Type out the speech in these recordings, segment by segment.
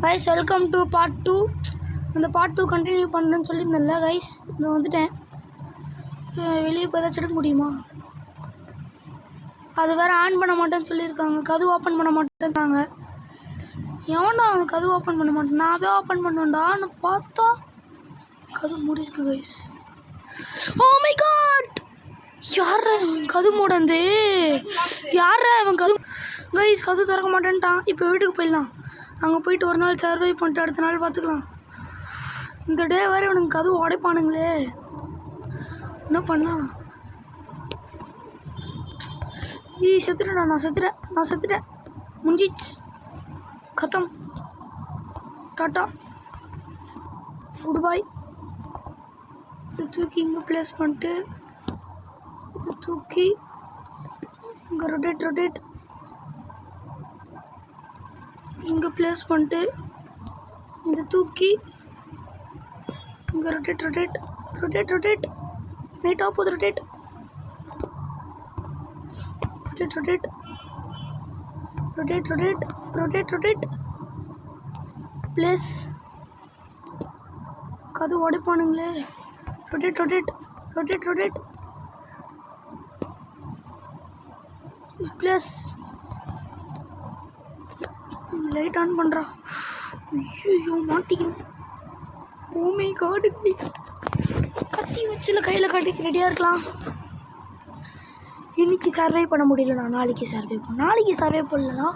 Guys welcome to part 2. அந்த part 2 continue பண்ணுறேன்னு சொல்லியிருந்தேன்ல guys, நான் வந்துட்டேன். வெளியே போய் ஏதாச்சும் எடுக்க முடியுமா? அது வேறு ஆன் பண்ண மாட்டேன்னு சொல்லியிருக்காங்க. கதவு ஓப்பன் பண்ண மாட்டேன்ட்டாங்க. எவன்டா அவன் கதவு ஓப்பன் பண்ண மாட்டேன்? நான் போய் ஓப்பன் பண்ணுவேன்டான்னு பார்த்தா கதவு மூடி இருக்கு கைஸ். ஓ மை காட், யாரா அவன் கதவு மூடந்து? யாரா அவன் கதவு? கைஸ் கதவு திறக்க மாட்டேன்ட்டான். இப்போ வீட்டுக்கு போயிடலாம். அங்கே போயிட்டு ஒரு நாள் சர்வை பண்ணிட்டு அடுத்த நாள் பார்த்துக்கலாம். இந்த டே வேறு இவனுக்கு கதவு உடைப்பானுங்களே, என்ன பண்ணலாம்? செத்துட்டேன், நான் செத்துட்டேன். முடிஞ்சிச்சு, கத்தம், டாட்டா, குட் பாய். இது தூக்கி இங்கே ப்ளேஸ் பண்ணிட்டு இது தூக்கி இங்கே ரொட்டேட் இங்கே ப்ளேஸ் பண்ணிட்டு இது தூக்கி இங்கே ரொட்டேட் நைட்டாக போகுது. Rotate place. கதவு உடைப்பானுங்களே. Rotate place. லைட் ஆன் பண்ணுறா. ஐயோ மாட்டிக்கணும். ஓ மை காட், கத்தி வச்சுல கையில் காட்டிக்கு ரெடியாக இருக்கலாம். இன்றைக்கி சர்வே பண்ண முடியலண்ணா, நாளைக்கு சர்வே பண்ணலண்ணா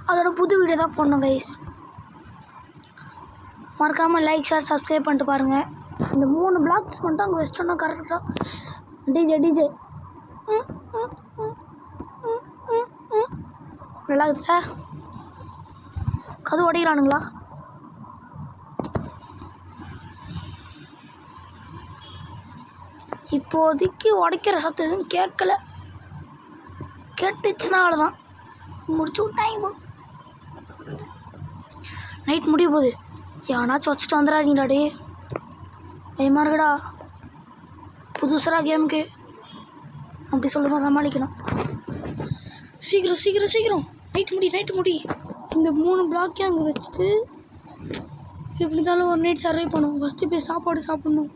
அதோட புது வீடியோ தான் போடணும் கைஸ். மறக்காமல் லைக் ஷேர் சப்ஸ்கிரைப் பண்ணிட்டு பாருங்கள். இந்த 3 பிளாக்ஸ் மட்டும் அங்கே வச்சிட்டோன்னா கரெக்டாக. டிஜே நல்லா இருக்குல்ல? கதவு உடைக்கிறானுங்களா? இப்போதைக்கு உடைக்கிற சத்தம் எதுவும் கேட்கல. கேட்டுச்சுன்னா அவ்வளோதான், முடிச்சு விட்டாங்க. நைட் முடிய போகுது. எவனாச்சும் வச்சுட்டு வந்துடாதீங்கடா. டே பயமாக இருக்குடா. புதுசரா கேமுக்கு அப்படி சொல்லி தான் சமாளிக்கணும். சீக்கிரம் நைட்டு முடி. இந்த 3 பிளாக்கையும் அங்கே வச்சுட்டு எப்படி இருந்தாலும் ஒரு நைட் சர்வை பண்ணுவோம். ஃபஸ்ட்டு போய் சாப்பாடு சாப்பிட்ணும்.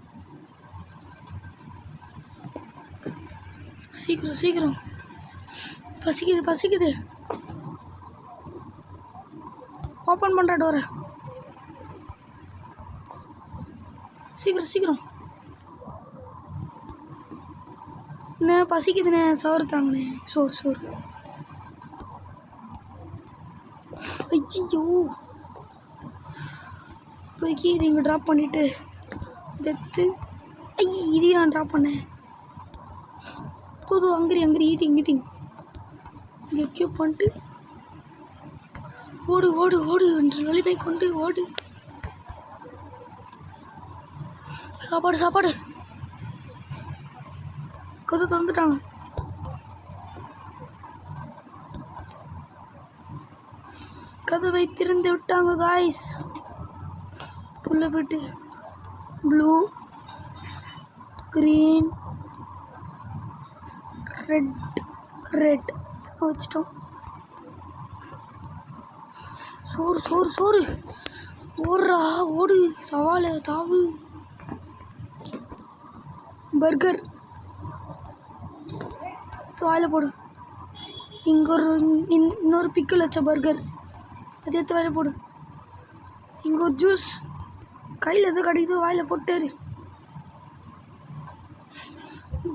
சீக்கிரம் பசிக்குது. ஓப்பன் பண்ணுற டோரை. சீக்கிரம் என்ன பசிக்குதுண்ணே, சோறு தாங்கண்ணே. சோறு. ஐயோ, இப்போதைக்கு நீங்கள் ட்ராப் பண்ணிவிட்டு டெத்து. இதையும் நான் ட்ராப் பண்ணேன். தூது அங்கரி ஈட்டிங் இங்கே கியூப் பண்ணிட்டு ஓடு என்று வலிமை கொண்டு ஓடு. சாப்பாடு கதை தந்துட்டாங்க. கதவை திறந்து விட்டாங்க காய்ஸ். உள்ள போயிட்டு ப்ளூ, க்ரீன், ரெட் வச்சிட்டோம். சோறு ஓடு சவாலை தாவு. பர்கர் வாயில் போடு. இங்கே இன்னொரு பிக்கிள் வச்ச பர்கர், அது எடுத்து வாயில் போடு. இங்கே ஒரு ஜூஸ், கையில் எதோ கிடைக்குதோ வாயில் போட்டாரு.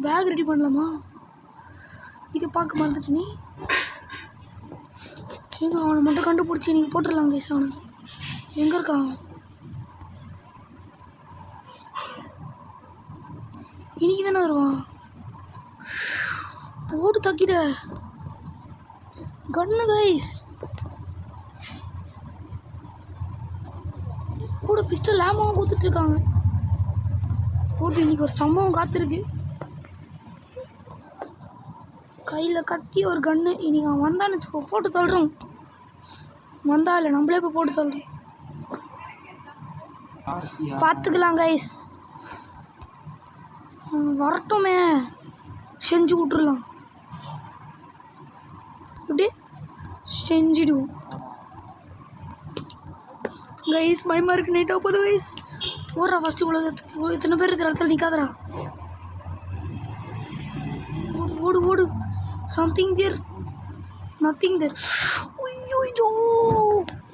பேக் ரெடி பண்ணலாமா? இதை பார்க்க மறந்துட்டு நீ அவனை மட்டும் கண்டுபிடிச்சி நீங்கள் போட்டுடலாம் கேஸ். அவனை எங்கே இருக்கான்? இன்னைக்கு தானே வருவான். போட்டு தக்கிட கண்ணு கைஸ். கூட பிஸ்டல் லேமாவும் கொடுத்துட்டு இருக்காங்க. போட்டு இன்னைக்கு ஒரு சம்பவம் காத்திருக்கு. கையில் கத்தி ஒரு கன்று. இன்னைக்கு அவன் வந்தான்னு வச்சுக்கோ, போட்டு தள்ளுறோம். வந்தா இல்லை நம்மளே இப்போ போட்டு தள்ளுறோம். பார்த்துக்கலாம் கைஸ், வரட்டுமே, செஞ்சு விட்டுறலாம். இப்படி செஞ்சிடுவோம். கைஸ் பயமாக இருக்கு. நைட்டாக போகுது கைஸ். ஓடுறா ஃபஸ்ட்டு. இவ்வளோ இத்தனை பேர் இருக்கிற இடத்துல நிற்காதரா. ஓடு ஓடு ஓடு. Something there, nothing there. ஐயோ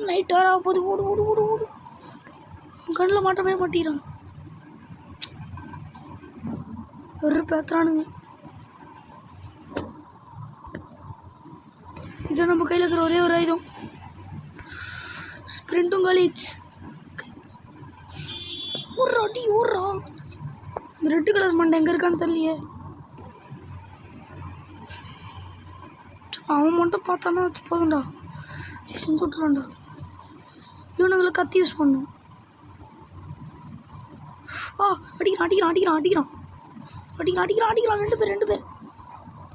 நைட் ஆறா போகுது. ஓடு ஓடு ஓடு ஓடு. கண்ணில் மாட்டவே மாட்டேறான். ஒரு பேத்துறானுங்க. இதான் நம்ம கையில் இருக்கிற ஒரே ஒரு ஆயுதம். ஸ்ப்ரிண்ட்டும் காலேஜ். ஊர்றா டி ஊர்றா. இந்த ரெட்டு கலர் மண்டை எங்கே இருக்கான்னு தெரியலையே. அவன் மட்டும் பார்த்தானா வச்சு போதும்டா. செஞ்சு விட்றான்டா. இவனுங்களை கத்தி யூஸ் பண்ணும். அடிக்கிறான் அடிக்கிறான் அடிக்கிறான் அடிக்கிறான் அடிக்கிறான் அடிக்கிறான் அடிக்கிறான். ரெண்டு பேர்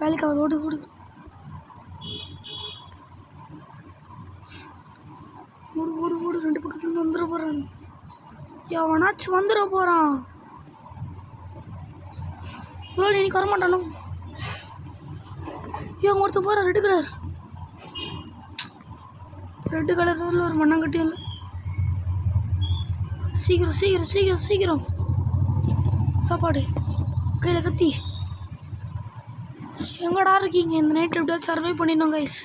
வேலைக்காவது. ஓடு ஓடு ஓடு ஓடு ஓடு. ரெண்டு பக்கத்துலேருந்து வந்துட போகிறான். எவனாச்சும் வந்துட போகிறான். இவ்வளோ இன்னைக்கு வரமாட்டானோ. இவங்க ஒருத்தர் போகிறான். ரெட்டு கலரில் ஒரு மண்ணாங்கட்டியும் இல்லை. சீக்கிரம் சீக்கிரம் சீக்கிரம் சீக்கிரம். சாப்பாடு கையில் கத்தி. எங்கடா இருக்கீங்க? இந்த நைட் எப்படியாவது சர்வை பண்ணிடணும் கைஸ்.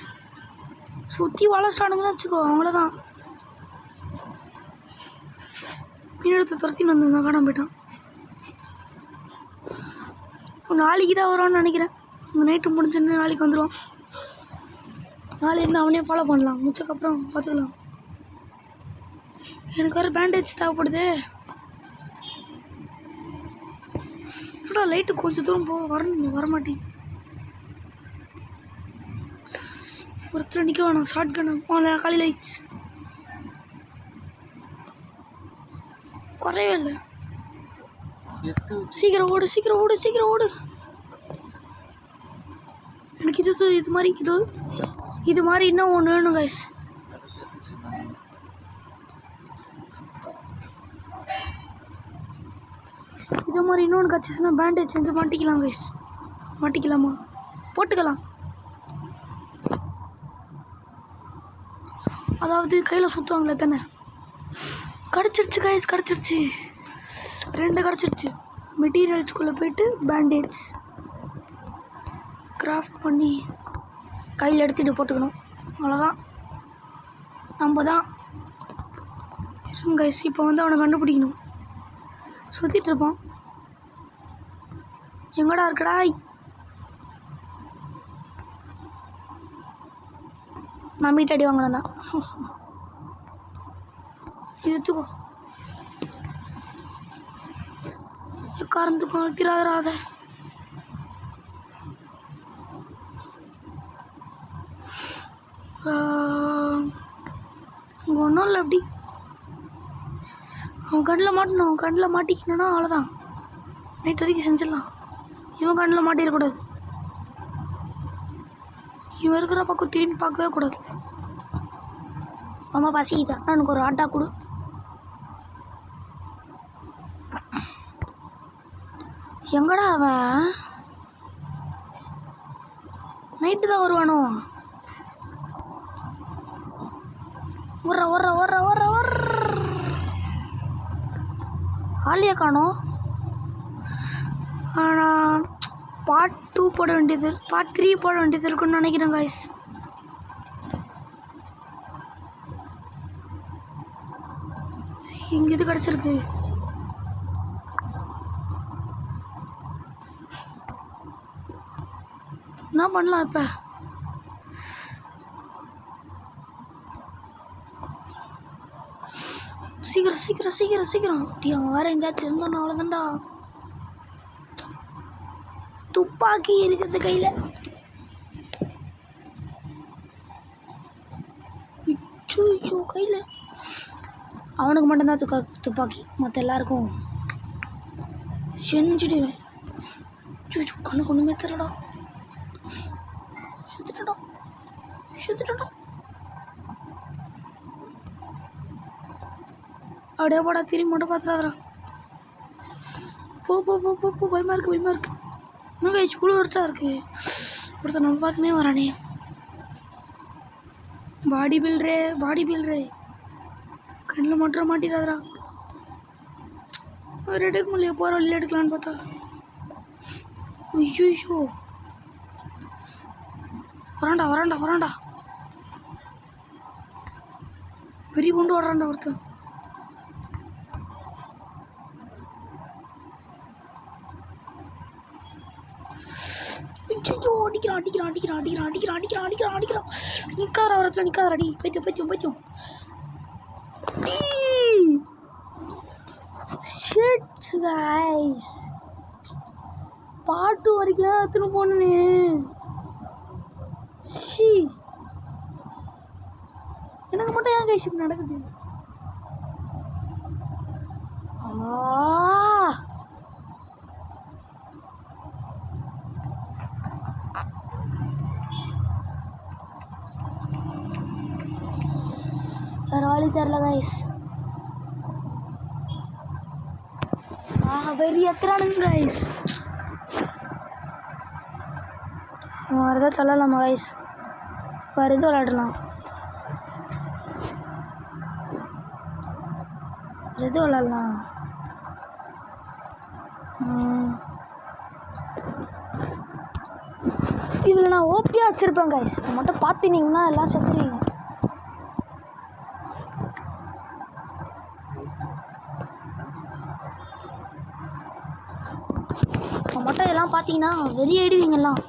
சுற்றி வளர்ச்சிட்டானுங்கன்னு வச்சுக்கோ, அவங்களதான். பின்னெடுத்து துரத்தின்னு வந்து காணாம போயிட்டான். நாளைக்கு தான் வருவான்னு நினைக்கிறேன். இந்த நைட்டு முடிஞ்சுன்னு நாளைக்கு வந்துடுவான். நாளைக்கு அவனே ஃபாலோ பண்ணலாம். முடிச்சக்கப்புறம் பார்த்துக்கலாம். எனக்கு வேறு பேண்டேஜ் தேவைப்படுது. ஏடா லைட்டு கொஞ்சம் தூரம் வரமாட்டேன். ஒருத்தர் நிற்க வேணாம். ஷார்ட் கண்ணு காலையில் ஆயிடுச்சு. குறையவே இல்லை. சீக்கிரம் ஓடு சீக்கிரம் ஓடு சீக்கிரம் ஓடு. எனக்கு இது மாதிரி இன்னும் ஒன்று வேணும் கைஸ். இது மாதிரி இன்னொன்று கச்சிச்சுன்னா பேண்டேஜ் செஞ்சு மாட்டிக்கலாம் கைஸ். மாட்டிக்கலாமா? போட்டுக்கலாம். அதாவது கையில் சுற்றுவாங்களே தானே. கிடச்சிருச்சு கைஸ், கிடச்சிருச்சு. 2 கிடச்சிருச்சு. மெட்டீரியல்ஸ்குள்ளே போய்ட்டு பேண்டேஜ் கிராஃப்ட் பண்ணி கையில் எடுத்துகிட்டு போட்டுக்கணும். அவ்வளோதான். நம்ம தான் கைஸ். இப்போ வந்து அவனை கண்டுபிடிக்கணும். சுற்றிட்டு இருப்பான். எங்கடா இருக்கடா? நான் மீட் அடி வாங்கினேன் தான். இதுத்துக்கோ காரணத்துக்கும் அழுத்திராத. ஒன்றும் இல்லை. அப்படி அவன் கண்ணில் மாட்டணும். அவன் கண்ணில் மாட்டிக்கணுன்னா அவ்வளோதான். நைட் வரைக்கும் செஞ்சிடலாம். இவன் கண்ணில் மாட்டிடக்கூடாது. இவன் இருக்கிற பக்கம் திரும்பி பார்க்கவே கூடாது. ரொம்ப பசிக்கிட்டான். எனக்கு ஒரு ஆட்டா கொடு. எங்கடா அவன்? நைட்டு தான் வருவானோ? ஆலியா காணோம். ஆனால் பார்ட் 2 போட வேண்டியது, பார்ட் 3 போட வேண்டியது இருக்குன்னு நினைக்கிறேன் கைஸ். இங்கே இது கிடச்சிருக்கு. என்ன பண்ணலாம் இப்போ? சீக்கிரம் சீக்கிரம் சீக்கிரம் சீக்கிரம். அவன் வேறு எங்கேயாச்சும் இருந்தானோ அவ்வளோதான்டா. துப்பாக்கி இருக்கிறது கையில். இச்சோ கையில். அவனுக்கு மட்டும்தான் துப்பாக்கி. மற்ற எல்லாருக்கும் செஞ்சுடுவேன். கண்ணுக்கு ஒன்றுமே தெரியடா. சுத்துட்டா. அப்படியே போடா. திரும்பி மட்டும் பார்த்துடாதரா. போ. பயமாக இருக்கு. இன்னும் ஸ்கூல் ஒருத்தா இருக்கு. ஒருத்தர் நம்ம பார்த்துமே வரானே. பாடி பில்டரே கண்ணில் மட்டும் மாட்டிடாதரா. அவர் எடுக்க முடியல, போகிற வழியில் எடுக்கலான்னு பார்த்தா. ஐயோ வராண்டா பெரிய கொண்டு வராண்டா ஒருத்தன். அடிக்கிறான். நிக்காத வரத்துல நிக்காதடி. பைத்தியம். Shit guys. பாட்டு வரைக்கும் எடுத்துன்னு போனே. எனக்கு மட்டும் ஏன் கைஸ் இப்படி நடக்குது? வேற வழி தெரியல கைஸ். வெறி எத்துறானுங்க கைஸ். வேறு எதாவது சொல்லலாமா கைஸ்? வேறு எதுவும் விளையாடலாம். இதில் நான் ஓபியாக வச்சுருப்பேன் கைஸ். மட்டும் பார்த்துனீங்கன்னா எல்லாம் செத்துருவீங்க. மட்டும் இதெல்லாம் பார்த்தீங்கன்னா வெறி ஆயிடுவீங்கலாம்.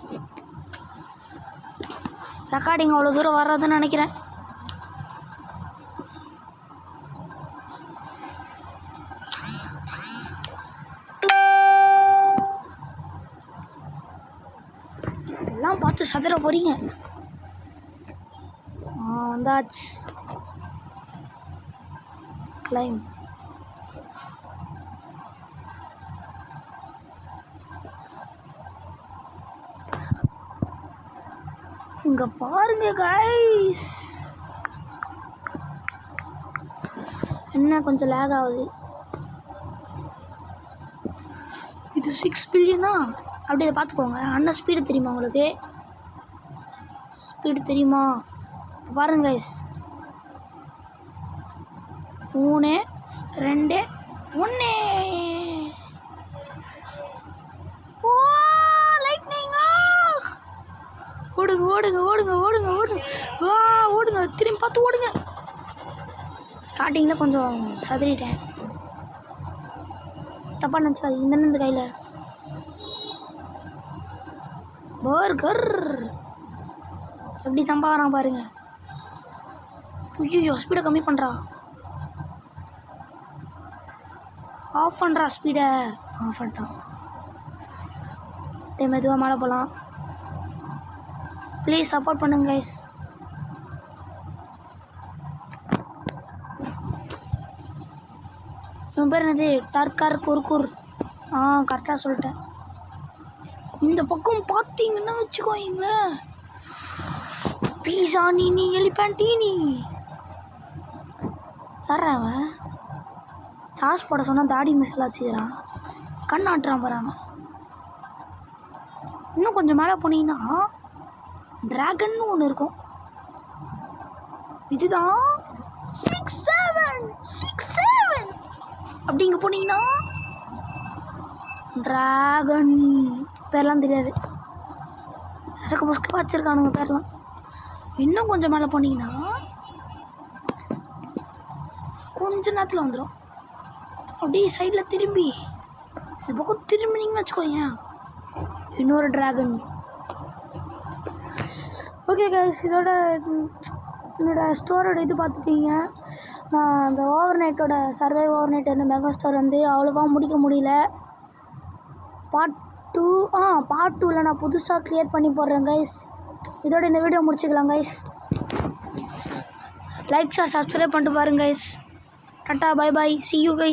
ரெக்கார்டிங் அவ்வளோ தூரம் வர்றதுன்னு நினைக்கிறேன். எல்லாம் பார்த்து சதுர போறீங்க. வந்தாச்சு. கிளைம். இங்க பாருங்க கைஸ், என்ன கொஞ்சம் லேக் ஆகுது. இது 6 பில்லியனா? அப்படி இதை பார்த்துக்கோங்க. அண்ணா ஸ்பீடு தெரியுமா உங்களுக்கு? ஸ்பீடு தெரியுமா? பாருங்க கைஸ், 3 2 1. ஓடுங்க திரும்பி பார்த்து ஓடுங்க. ஸ்டார்டிங்கில் கொஞ்சம் சதுரிட்டேன், தப்பாக நினச்சாது. இந்த கையில் பர்கர் எப்படி சம்பாகிறான் பாருங்க. ஐயோ ஸ்பீடை கம்மி பண்ணுறா, ஆஃப் பண்ணுறா ஸ்பீடை. ஆஃப் பண்ணிட்டான். மெதுவாக மேலே போகலாம். ப்ளீஸ் சப்போர்ட் பண்ணுங்க கைஸ். இவன் பேர் என்னது? டர்கர் குர்குர். கரெக்டாக சொல்லிட்டேன். இந்த பக்கம் பார்த்தீங்கன்னா வச்சுக்கோங்களேன், பீஸா நீ எலிபேண்டீனி தர்றவன். சாஸ் போட சொன்னால் தாடி மிஸ்ஸில் வச்சுக்கிறான், கண் ஆட்டுறான் பாராம. இன்னும் கொஞ்சம் மேலே போனீங்கன்னா டிராகன் ஒன்று இருக்கும். இதுதான் 6-7 அப்படிங்க போனீங்கன்னா டிராகன் பேர்லாம் தெரியாது, ரசக்க புஸ்க வச்சுருக்கானுங்க பேர்லாம். இன்னும் கொஞ்சம் மேலே போனீங்கன்னா கொஞ்ச நேரத்தில் வந்துடும். அப்படியே சைடில் திரும்பி இந்த பக்கம் திரும்பினீங்கன்னு வச்சுக்கோங்க, இன்னொரு டிராகன். ஓகே கைஸ், என்னோடய ஸ்டோரோட இது பார்த்துட்டீங்க. நான் அந்த ஓவர் நைட் அந்த மெகா ஸ்டோர் வந்து அவ்வளோவா முடிக்க முடியல. பார்ட் 2ல் நான் புதுசாக க்ரியேட் பண்ணி போடுறேன் கைஸ். இதோட இந்த வீடியோ முடிச்சுக்கலாம் கைஸ். லைக் ஷேர் சப்ஸ்கிரைப் பண்ணிட்டு பாருங்க guys. Tata bye bye, see you guys.